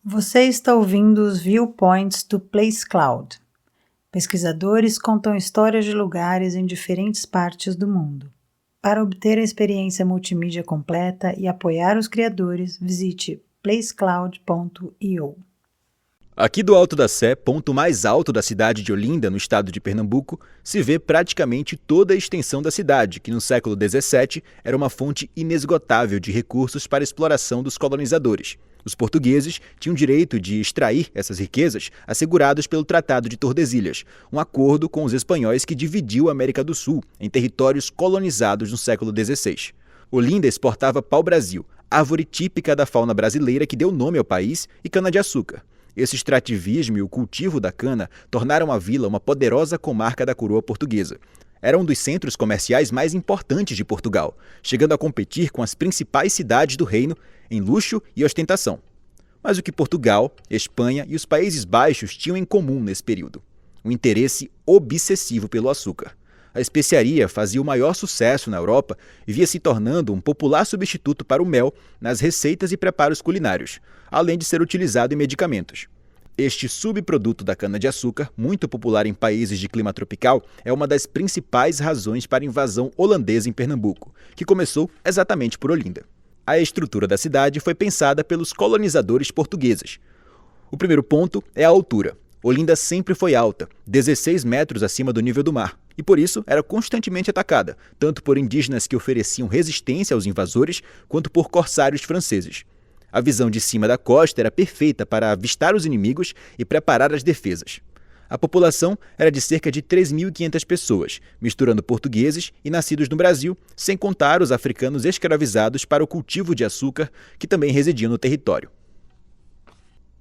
Você está ouvindo os Viewpoints do Place Cloud. Pesquisadores contam histórias de lugares em diferentes partes do mundo. Para obter a experiência multimídia completa e apoiar os criadores, visite placecloud.io. Aqui do Alto da Sé, ponto mais alto da cidade de Olinda, no estado de Pernambuco, se vê praticamente toda a extensão da cidade, que no século XVII era uma fonte inesgotável de recursos para a exploração dos colonizadores. Os portugueses tinham direito de extrair essas riquezas assegurados pelo Tratado de Tordesilhas, um acordo com os espanhóis que dividiu a América do Sul em territórios colonizados no século XVI. Olinda exportava pau-brasil, árvore típica da fauna brasileira que deu nome ao país, e cana-de-açúcar. Esse extrativismo e o cultivo da cana tornaram a vila uma poderosa comarca da coroa portuguesa. Era um dos centros comerciais mais importantes de Portugal, chegando a competir com as principais cidades do reino em luxo e ostentação. Mas o que Portugal, Espanha e os Países Baixos tinham em comum nesse período? Um interesse obsessivo pelo açúcar. A especiaria fazia o maior sucesso na Europa e via se tornando um popular substituto para o mel nas receitas e preparos culinários, além de ser utilizado em medicamentos. Este subproduto da cana-de-açúcar, muito popular em países de clima tropical, é uma das principais razões para a invasão holandesa em Pernambuco, que começou exatamente por Olinda. A estrutura da cidade foi pensada pelos colonizadores portugueses. O primeiro ponto é a altura. Olinda sempre foi alta, 16 metros acima do nível do mar, e por isso era constantemente atacada, tanto por indígenas que ofereciam resistência aos invasores, quanto por corsários franceses. A visão de cima da costa era perfeita para avistar os inimigos e preparar as defesas. A população era de cerca de 3.500 pessoas, misturando portugueses e nascidos no Brasil, sem contar os africanos escravizados para o cultivo de açúcar, que também residiam no território.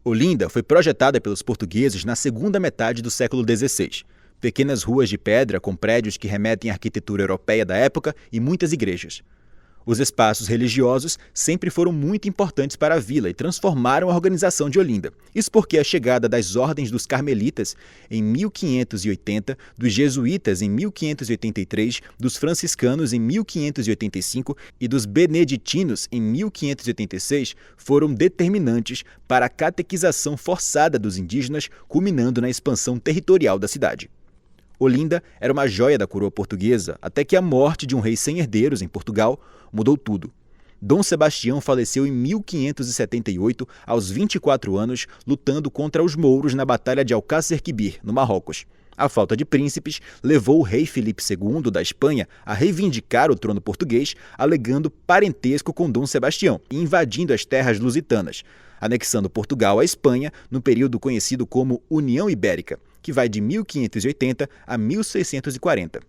Olinda foi projetada pelos portugueses na segunda metade do século XVI. Pequenas ruas de pedra com prédios que remetem à arquitetura europeia da época e muitas igrejas. Os espaços religiosos sempre foram muito importantes para a vila e transformaram a organização de Olinda. Isso porque a chegada das ordens dos carmelitas em 1580, dos jesuítas em 1583, dos franciscanos em 1585 e dos beneditinos em 1586 foram determinantes para a catequização forçada dos indígenas, culminando na expansão territorial da cidade. Olinda era uma joia da coroa portuguesa, até que a morte de um rei sem herdeiros em Portugal mudou tudo. Dom Sebastião faleceu em 1578, aos 24 anos, lutando contra os mouros na Batalha de Alcácer Quibir, no Marrocos. A falta de príncipes levou o rei Filipe II da Espanha a reivindicar o trono português, alegando parentesco com Dom Sebastião e invadindo as terras lusitanas, anexando Portugal à Espanha no período conhecido como União Ibérica, que vai de 1580 a 1640.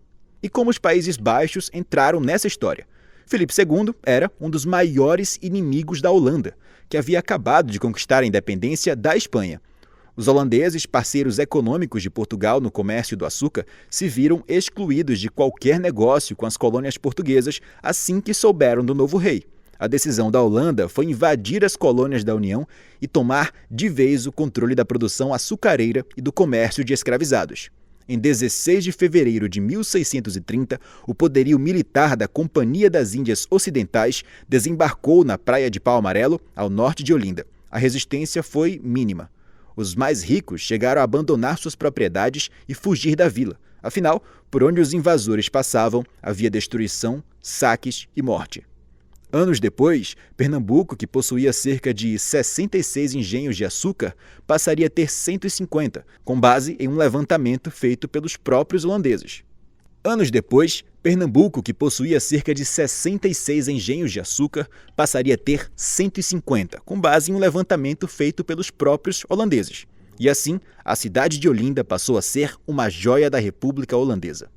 E como os Países Baixos entraram nessa história? Filipe II era um dos maiores inimigos da Holanda, que havia acabado de conquistar a independência da Espanha. Os holandeses, parceiros econômicos de Portugal no comércio do açúcar, se viram excluídos de qualquer negócio com as colônias portuguesas assim que souberam do novo rei. A decisão da Holanda foi invadir as colônias da União e tomar de vez o controle da produção açucareira e do comércio de escravizados. Em 16 de fevereiro de 1630, o poderio militar da Companhia das Índias Ocidentais desembarcou na praia de Pau Amarelo, ao norte de Olinda. A resistência foi mínima. Os mais ricos chegaram a abandonar suas propriedades e fugir da vila. Afinal, por onde os invasores passavam, havia destruição, saques e morte. Anos depois, Pernambuco, que possuía cerca de 66 engenhos de açúcar, passaria a ter 150, com base em um levantamento feito pelos próprios holandeses. Anos depois, Pernambuco, que possuía cerca de 66 engenhos de açúcar, passaria a ter 150, com base em um levantamento feito pelos próprios holandeses. E assim, a cidade de Olinda passou a ser uma joia da República Holandesa.